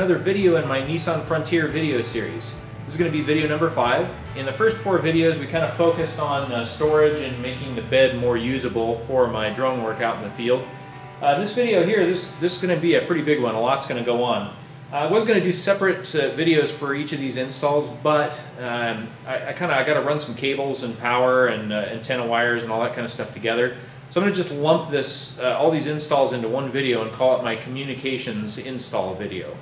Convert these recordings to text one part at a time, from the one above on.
another video in my Nissan Frontier video series. This is going to be video number 5. In the first 4 videos we kind of focused on storage and making the bed more usable for my drone work out in the field. This video here, this is going to be a pretty big one. A lot's going to go on. I was going to do separate videos for each of these installs, but I got to run some cables and power and antenna wires and all that kind of stuff together. So I'm going to just lump this, all these installs into one video and call it my communications install video.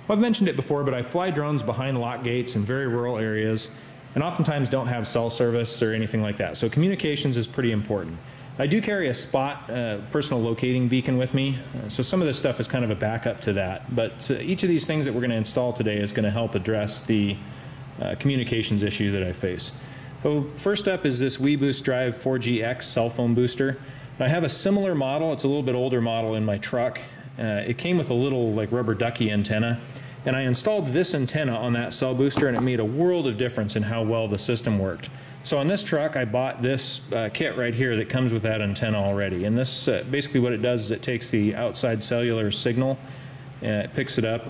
Well, I've mentioned it before, but I fly drones behind lock gates in very rural areas and oftentimes don't have cell service or anything like that. So communications is pretty important. I do carry a spot personal locating beacon with me, so some of this stuff is kind of a backup to that. But each of these things that we're going to install today is going to help address the communications issue that I face. So first up is this Weboost Drive 4GX cell phone booster. I have a similar model. It's a little bit older model in my truck. It came with a little like rubber ducky antenna, and I installed this antenna on that cell booster, and it made a world of difference in how well the system worked. So on this truck I bought this kit right here that comes with that antenna already, and this basically what it does is it takes the outside cellular signal, it picks it up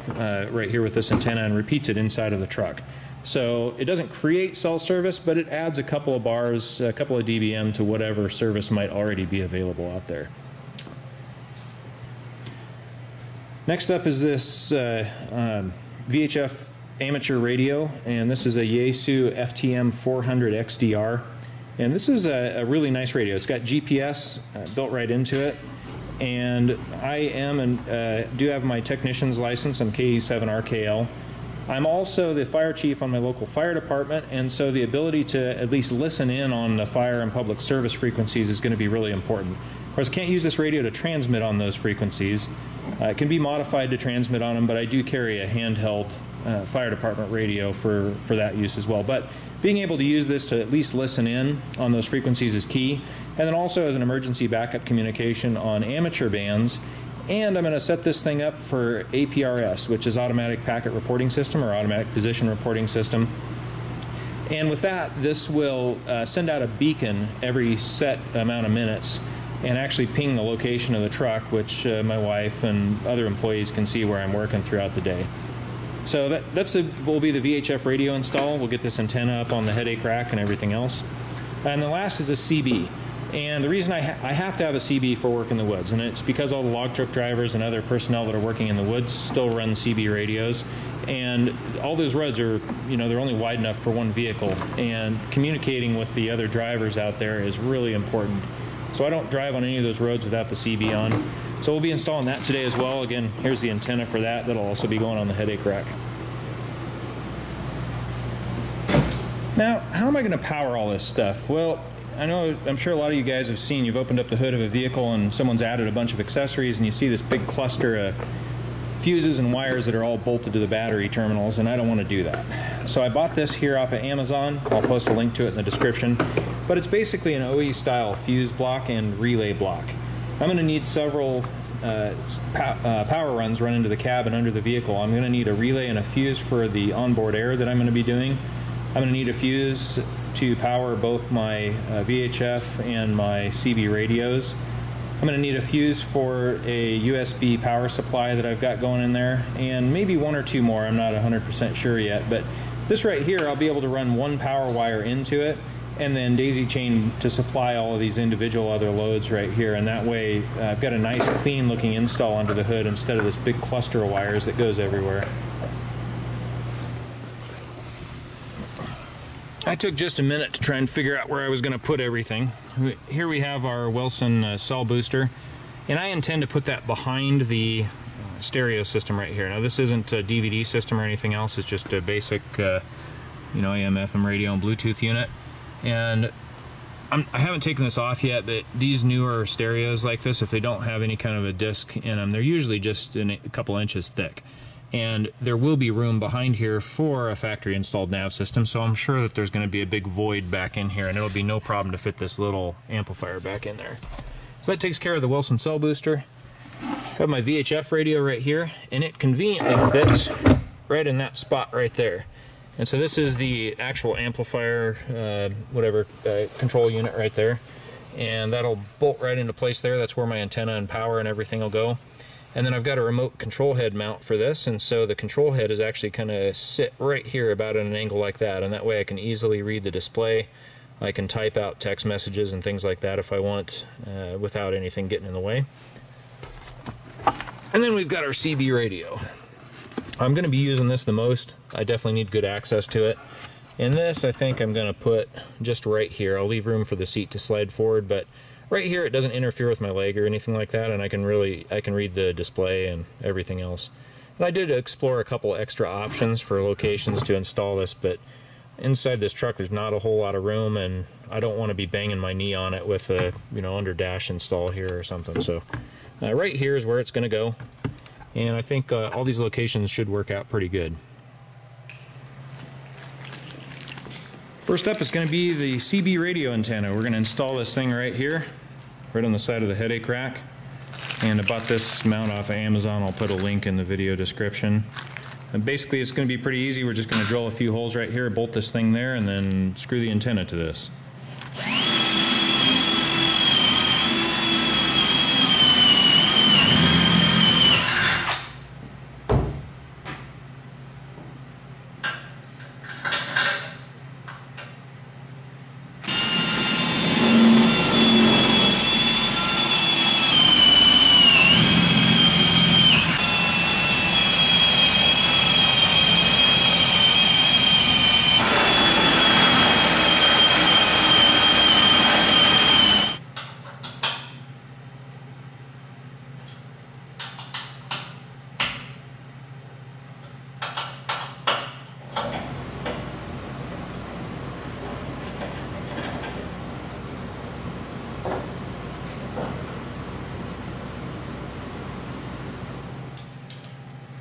right here with this antenna and repeats it inside of the truck. So it doesn't create cell service, but it adds a couple of bars, a couple of dBm to whatever service might already be available out there. Next up is this Vhf Amateur Radio, and this is a Yaesu FTM-400XDR, and this is a really nice radio. It's got GPS built right into it, and I am and do have my technician's license. I'm KE7RKL. I'm also the fire chief on my local fire department, and so the ability to at least listen in on the fire and public service frequencies is going to be really important. Of course, I can't use this radio to transmit on those frequencies. It can be modified to transmit on them, but I do carry a handheld fire department radio for that use as well. But being able to use this to at least listen in on those frequencies is key. And then also as an emergency backup communication on amateur bands. And I'm going to set this thing up for APRS, which is Automatic Packet Reporting System, or Automatic Position Reporting System. And with that, this will send out a beacon every set amount of minutes and actually ping the location of the truck, which my wife and other employees can see where I'm working throughout the day. So that will be the VHF radio install. We'll get this antenna up on the headache rack and everything else. And the last is a CB. And the reason I have to have a CB for work in the woods, and it's because all the log truck drivers and other personnel that are working in the woods still run CB radios. And all those roads are, they're only wide enough for one vehicle. And communicating with the other drivers out there is really important. So I don't drive on any of those roads without the CB on. So we'll be installing that today as well. Again, here's the antenna for that. That'll also be going on the headache rack. Now, how am I going to power all this stuff? Well, I'm sure a lot of you guys have seen, you've opened up the hood of a vehicle and someone's added a bunch of accessories and you see this big cluster of fuses and wires that are all bolted to the battery terminals, and I don't want to do that. So I bought this here off of Amazon. I'll post a link to it in the description. But it's basically an OE style fuse block and relay block. I'm going to need several power runs run into the cab and under the vehicle. I'm going to need a relay and a fuse for the onboard air that I'm going to be doing. I'm going to need a fuse to power both my VHF and my CB radios. I'm going to need a fuse for a USB power supply that I've got going in there, and maybe 1 or 2 more. I'm not 100% sure yet, but this right here, I'll be able to run one power wire into it and then daisy chain to supply all of these individual other loads right here, and that way I've got a nice clean looking install under the hood instead of this big cluster of wires that goes everywhere. I took just a minute to try and figure out where I was going to put everything. Here we have our Wilson cell booster, and I intend to put that behind the stereo system right here. Now this isn't a DVD system or anything else, it's just a basic AM, FM radio and Bluetooth unit. And I haven't taken this off yet, but these newer stereos like this, if they don't have any kind of a disc in them, they're usually just a couple inches thick. And there will be room behind here for a factory installed nav system, so I'm sure that there's going to be a big void back in here, and it'll be no problem to fit this little amplifier back in there. So that takes care of the Wilson cell booster. I have my VHF radio right here, and it conveniently fits right in that spot right there. And so this is the actual amplifier, control unit right there. And that'll bolt right into place there. That's where my antenna and power and everything will go. And then I've got a remote control head mount for this, and so the control head is actually kind of sit right here about at an angle like that, and that way I can easily read the display. I can type out text messages and things like that if I want, without anything getting in the way. And then we've got our CB radio. I'm going to be using this the most. I definitely need good access to it. And this I think I'm going to put just right here. I'll leave room for the seat to slide forward, but right here it doesn't interfere with my leg or anything like that, and I can read the display and everything else. And I did explore a couple extra options for locations to install this, but inside this truck there's not a whole lot of room, and I don't want to be banging my knee on it with a under dash install here or something. So right here is where it's going to go, and I think all these locations should work out pretty good. First up is going to be the CB radio antenna. We're going to install this thing right here, right on the side of the headache rack. And I bought this mount off of Amazon. I'll put a link in the video description. And basically it's going to be pretty easy. We're just going to drill a few holes right here, bolt this thing there, and then screw the antenna to this.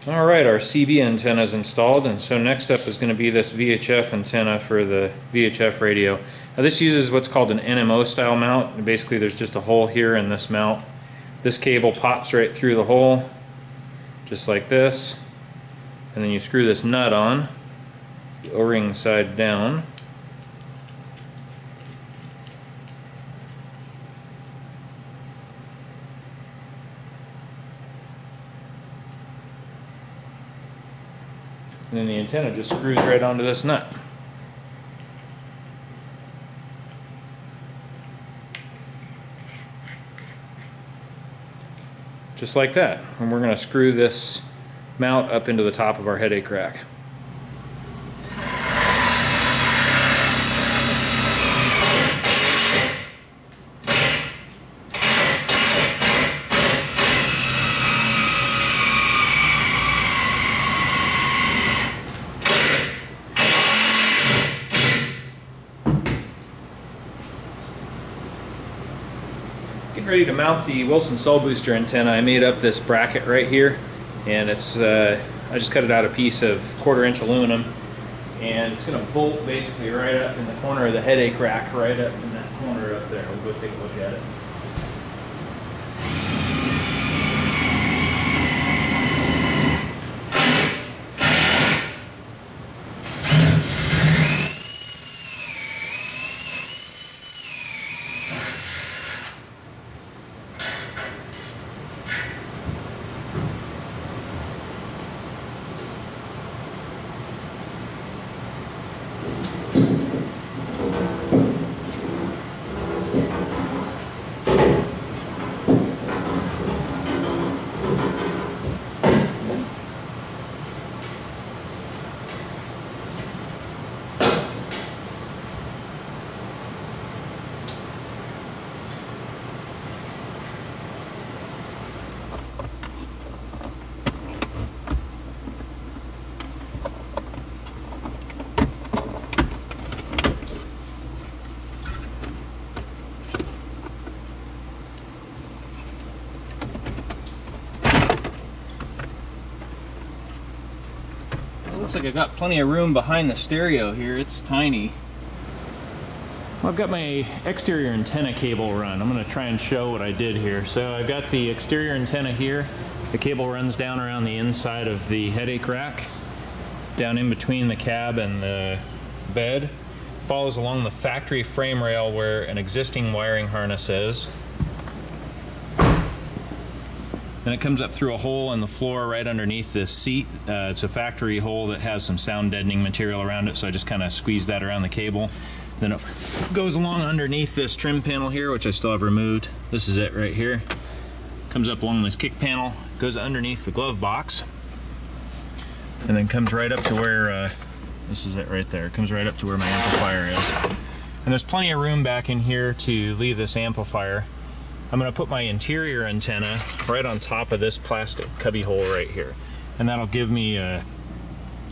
Alright, our CB antenna is installed, and so next up is going to be this VHF antenna for the VHF radio. Now this uses what's called an NMO style mount. And basically there's just a hole here in this mount. This cable pops right through the hole, just like this, and then you screw this nut on, the O-ring side down. And then the antenna just screws right onto this nut. Just like that. And we're going to screw this mount up into the top of our headache rack. Getting ready to mount the Wilson cell booster antenna. I made up this bracket right here, and it's I just cut it out a piece of 1/4-inch aluminum, and it's going to bolt basically right up in the corner of the headache rack, right up in that corner up there. We'll go take a look at it. Looks like I've got plenty of room behind the stereo here. It's tiny. Well, I've got my exterior antenna cable run. I'm going to try and show what I did here. So I've got the exterior antenna here. The cable runs down around the inside of the headache rack, down in between the cab and the bed. Follows along the factory frame rail where an existing wiring harness is. Then it comes up through a hole in the floor right underneath this seat. It's a factory hole that has some sound deadening material around it, so I just kind of squeeze that around the cable. Then it goes along underneath this trim panel here, which I still have removed. This is it right here. Comes up along this kick panel, goes underneath the glove box, and then comes right up to where, this is it right there, comes right up to where my amplifier is. And there's plenty of room back in here to leave this amplifier. I'm going to put my interior antenna right on top of this plastic cubby hole right here. And that'll give me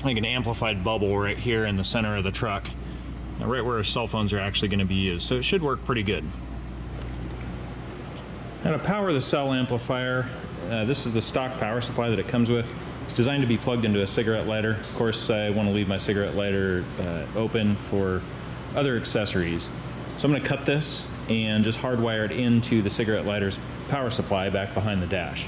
like an amplified bubble right here in the center of the truck, right where cell phones are actually going to be used. So it should work pretty good. Now to power the cell amplifier, this is the stock power supply that it comes with. It's designed to be plugged into a cigarette lighter. Of course, I want to leave my cigarette lighter open for other accessories. So I'm going to cut this and just hardwire it into the cigarette lighter's power supply back behind the dash.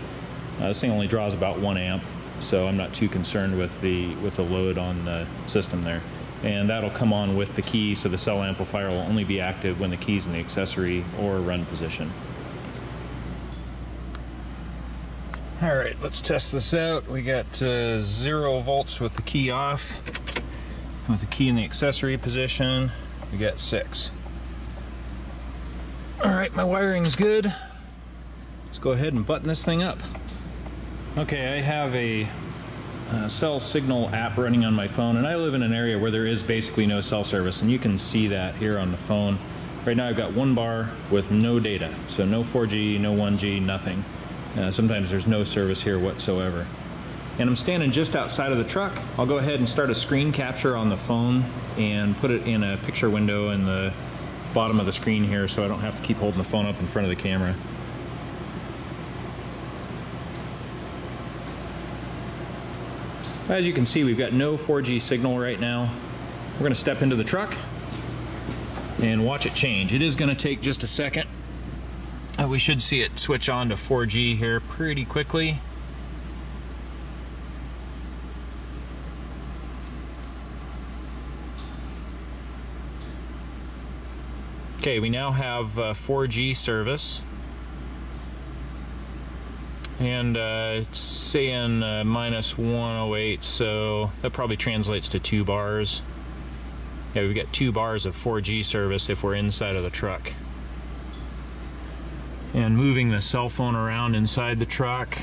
This thing only draws about 1 amp, so I'm not too concerned with the load on the system there. And that'll come on with the key, so the cell amplifier will only be active when the key's in the accessory or run position. Alright, let's test this out. We got 0 volts with the key off. With the key in the accessory position, we got 6. Alright, my wiring's good. Let's go ahead and button this thing up. Okay, I have a cell signal app running on my phone, and I live in an area where there is basically no cell service, and you can see that here on the phone. Right now I've got 1 bar with no data, so no 4G, no 1G, nothing. Sometimes there's no service here whatsoever. And I'm standing just outside of the truck. I'll go ahead and start a screen capture on the phone and put it in a picture window in the bottom of the screen here, so I don't have to keep holding the phone up in front of the camera. As you can see, we've got no 4G signal right now. We're going to step into the truck and watch it change. It is going to take just a second. We should see it switch on to 4G here pretty quickly. Okay, we now have 4G service, and it's saying minus 108, so that probably translates to 2 bars. Yeah, we've got 2 bars of 4G service if we're inside of the truck. And moving the cell phone around inside the truck.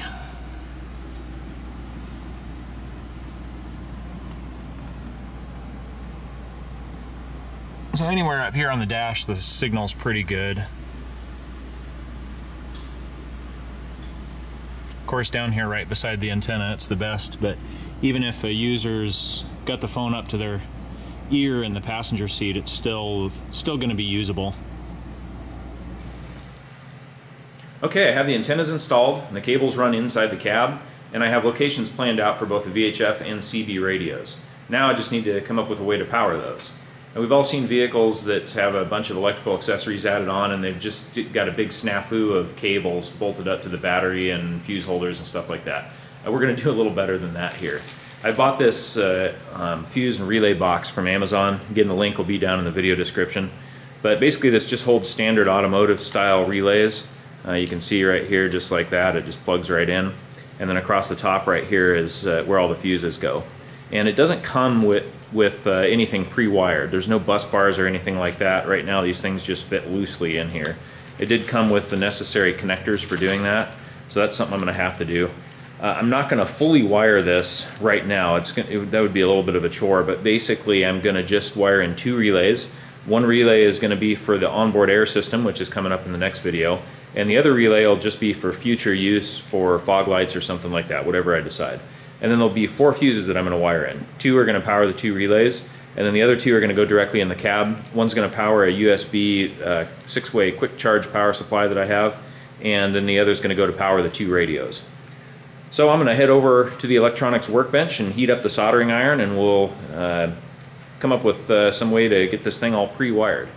So anywhere up here on the dash, the signal's pretty good. Of course, down here right beside the antenna, it's the best, but even if a user's got the phone up to their ear in the passenger seat, it's still going to be usable. Okay, I have the antennas installed, and the cables run inside the cab, and I have locations planned out for both the VHF and CB radios. Now I just need to come up with a way to power those. And we've all seen vehicles that have a bunch of electrical accessories added on, and they've just got a big snafu of cables bolted up to the battery and fuse holders and stuff like that. We're going to do a little better than that here. I bought this fuse and relay box from Amazon. Again, the link will be down in the video description. But basically this just holds standard automotive style relays. You can see right here, just like that, it just plugs right in. And then across the top right here is where all the fuses go. And it doesn't come with anything pre-wired. There's no bus bars or anything like that. Right now these things just fit loosely in here. It did come with the necessary connectors for doing that, so that's something I'm going to have to do. I'm not going to fully wire this right now. That would be a little bit of a chore, but basically I'm going to just wire in 2 relays. One relay is going to be for the onboard air system, which is coming up in the next video, and the other relay will just be for future use for fog lights or something like that, whatever I decide. And then there'll be 4 fuses that I'm going to wire in. 2 are going to power the 2 relays, and then the other 2 are going to go directly in the cab. One's going to power a USB 6-way quick charge power supply that I have, and then the other is going to go to power the 2 radios. So I'm going to head over to the electronics workbench and heat up the soldering iron, and we'll come up with some way to get this thing all pre-wired.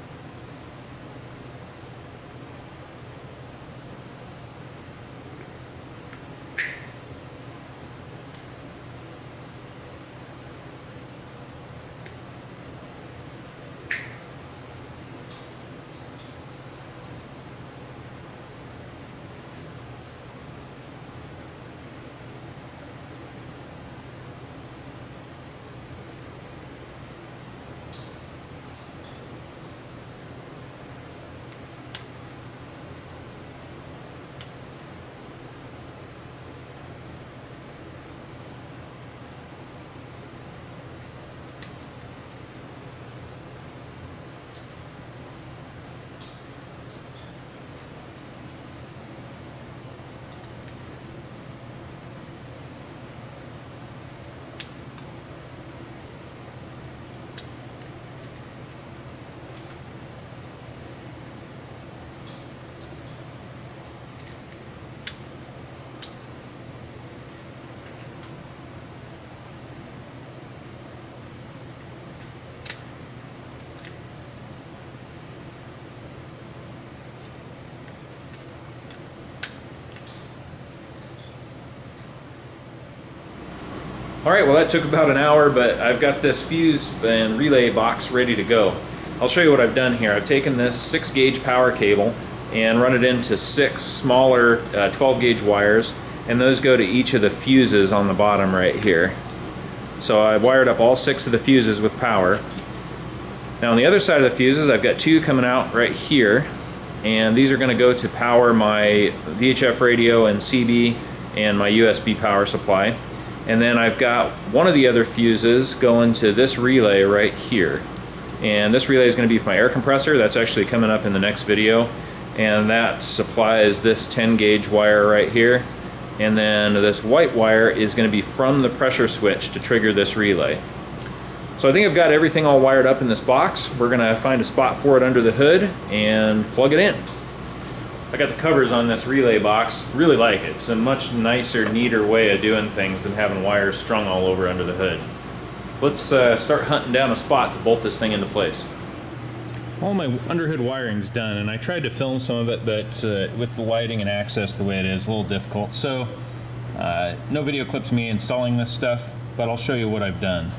Alright, well that took about an hour, but I've got this fuse and relay box ready to go. I'll show you what I've done here. I've taken this 6 gauge power cable and run it into 6 smaller 12 gauge wires, and those go to each of the fuses on the bottom right here. So I've wired up all 6 of the fuses with power. Now on the other side of the fuses, I've got 2 coming out right here, and these are going to go to power my VHF radio and CB and my USB power supply. And then I've got one of the other fuses going to this relay right here. And this relay is going to be for my air compressor. That's actually coming up in the next video. And that supplies this 10 gauge wire right here. And then this white wire is going to be from the pressure switch to trigger this relay. So I think I've got everything all wired up in this box. We're going to find a spot for it under the hood and plug it in. I got the covers on this relay box. Really like it. It's a much nicer, neater way of doing things than having wires strung all over under the hood. Let's start hunting down a spot to bolt this thing into place. All my underhood wiring's done, and I tried to film some of it, but with the lighting and access the way it is, a little difficult. So no video clips of me installing this stuff, but I'll show you what I've done.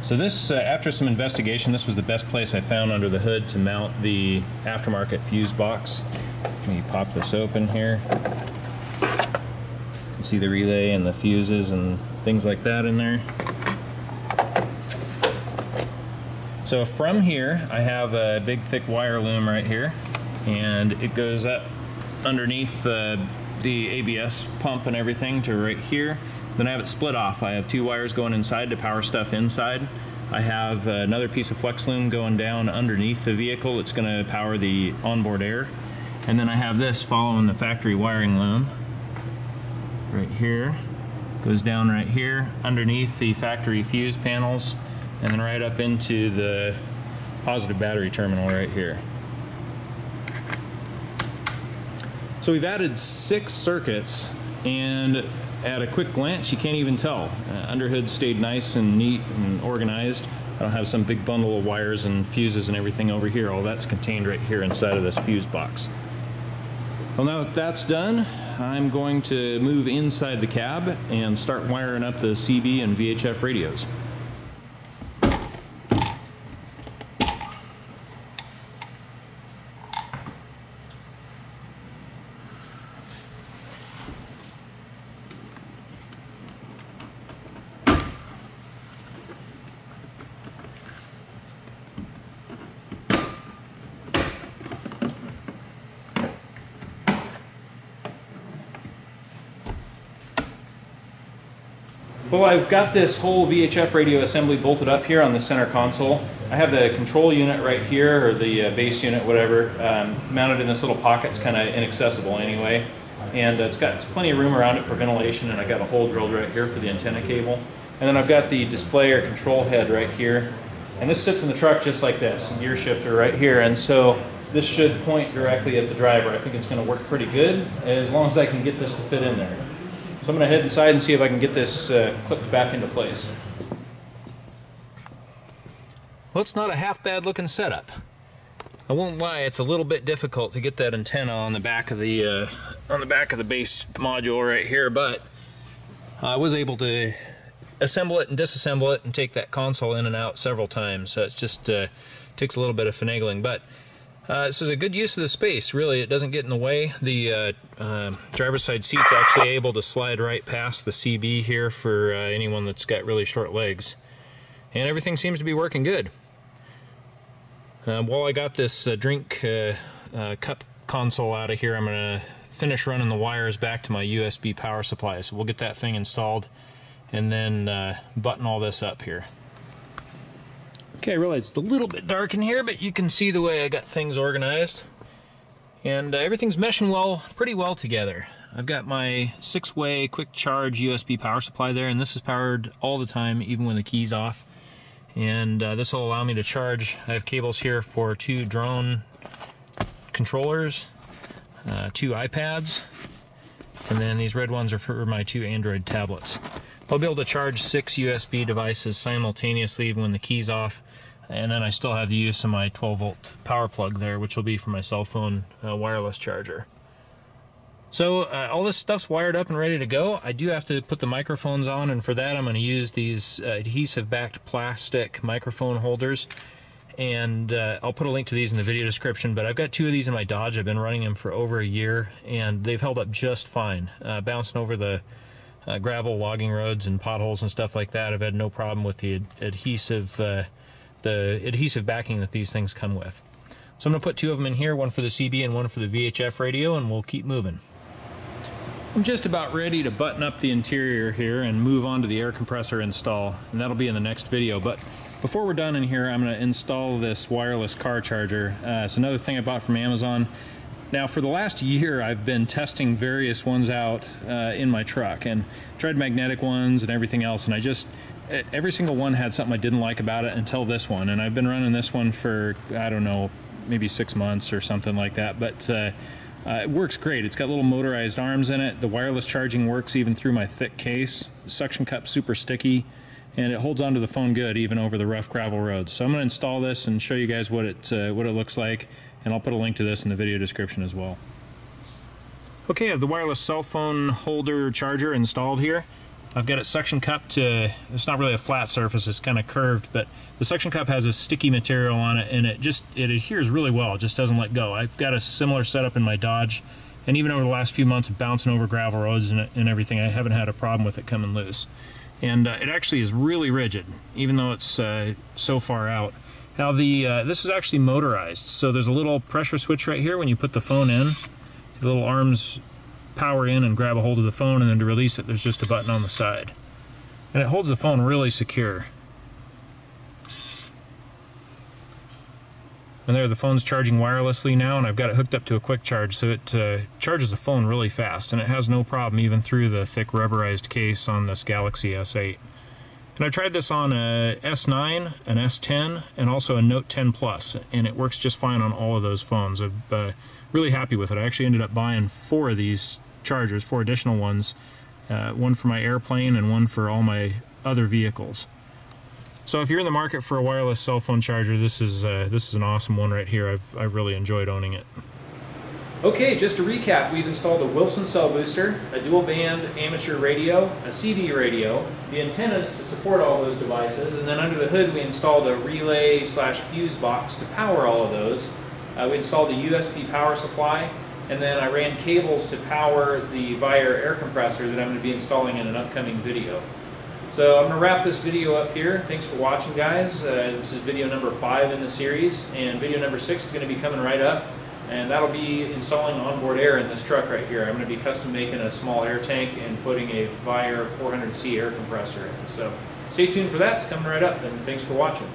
So this, after some investigation, this was the best place I found under the hood to mount the aftermarket fuse box. Let me pop this open here. You can see the relay and the fuses and things like that in there. So from here, I have a big thick wire loom right here, and it goes up underneath the ABS pump and everything to right here. Then I have it split off. I have 2 wires going inside to power stuff inside. I have another piece of flex loom going down underneath the vehicle. It's going to power the onboard air. And then I have this following the factory wiring loom right here. Goes down right here underneath the factory fuse panels, and then right up into the positive battery terminal right here. So we've added 6 circuits, and at a quick glance you can't even tell. Underhood stayed nice and neat and organized. I don't have some big bundle of wires and fuses and everything over here. All that's contained right here inside of this fuse box. Well, now that that's done, I'm going to move inside the cab and start wiring up the CB and VHF radios. Well, I've got this whole VHF radio assembly bolted up here on the center console. I have the control unit right here, or the base unit, whatever, mounted in this little pocket. It's kind of inaccessible anyway. And it's got plenty of room around it for ventilation, and I got a hole drilled right here for the antenna cable. And then I've got the display or control head right here. And this sits in the truck just like this, gear shifter right here. And so this should point directly at the driver. I think it's going to work pretty good, as long as I can get this to fit in there. So I'm going to head inside and see if I can get this clipped back into place. Well, it's not a half bad looking setup. I won't lie, it's a little bit difficult to get that antenna on the back of the base module right here, but I was able to assemble it and disassemble it and take that console in and out several times. So it just takes a little bit of finagling, but this is a good use of the space. Really, it doesn't get in the way. The driver's side seat's actually able to slide right past the CB here for anyone that's got really short legs. And everything seems to be working good. While I got this drink cup console out of here, I'm going to finish running the wires back to my USB power supply. So we'll get that thing installed and then button all this up here. Okay, I realize it's a little bit dark in here, but you can see the way I got things organized. And everything's meshing pretty well together. I've got my 6-way quick charge USB power supply there, and this is powered all the time, even when the key's off. And this will allow me to charge. I have cables here for 2 drone controllers, 2 iPads, and then these red ones are for my 2 Android tablets. I'll be able to charge 6 USB devices simultaneously even when the key's off. And then I still have the use of my 12-volt power plug there, which will be for my cell phone wireless charger. So all this stuff's wired up and ready to go. I do have to put the microphones on, and for that I'm going to use these adhesive-backed plastic microphone holders. And I'll put a link to these in the video description, but I've got 2 of these in my Dodge. I've been running them for over a year, and they've held up just fine. Bouncing over the gravel logging roads and potholes and stuff like that, I've had no problem with the adhesive backing that these things come with. So I'm going to put 2 of them in here, one for the CB and one for the VHF radio, and we'll keep moving. I'm just about ready to button up the interior here and move on to the air compressor install, and that'll be in the next video. But before we're done in here, I'm going to install this wireless car charger. It's another thing I bought from Amazon. Now, for the last year, I've been testing various ones out in my truck, and tried magnetic ones and everything else, and every single one had something I didn't like about it until this one. And I've been running this one for, I don't know, maybe 6 months or something like that, but it works great. It's got little motorized arms in it. The wireless charging works even through my thick case. The suction cup's super sticky, and it holds onto the phone good even over the rough gravel roads. So I'm going to install this and show you guys what it looks like, and I'll put a link to this in the video description as well. Okay, I have the wireless cell phone holder charger installed here. I've got it suction cupped to, it's not really a flat surface, it's kind of curved, but the suction cup has a sticky material on it, and it adheres really well. It just doesn't let go. I've got a similar setup in my Dodge, and even over the last few months bouncing over gravel roads and everything, I haven't had a problem with it coming loose. And it actually is really rigid, even though it's so far out. Now this is actually motorized, so there's a little pressure switch right here when you put the phone in. The little arms power in and grab a hold of the phone, and then to release it there's just a button on the side. And it holds the phone really secure. And there, the phone's charging wirelessly now, and I've got it hooked up to a quick charge, so it charges the phone really fast, and it has no problem even through the thick rubberized case on this Galaxy S8. And I've tried this on a S9, an S10, and also a Note 10 Plus, and it works just fine on all of those phones. I'm really happy with it. I actually ended up buying 4 of these chargers, 4 additional ones, one for my airplane and one for all my other vehicles. So if you're in the market for a wireless cell phone charger, this is an awesome one right here. I've really enjoyed owning it. Okay, just to recap, we've installed a Wilson cell booster, a dual band amateur radio, a CB radio, the antennas to support all those devices, and then under the hood we installed a relay/fuse box to power all of those. We installed a USB power supply, and then I ran cables to power the Vhf air compressor that I'm going to be installing in an upcoming video. So I'm going to wrap this video up here. Thanks for watching, guys. This is video number 5 in the series, and video number 6 is going to be coming right up. And that'll be installing onboard air in this truck right here. I'm going to be custom making a small air tank and putting a Vhf 400C air compressor in. So stay tuned for that. It's coming right up, and thanks for watching.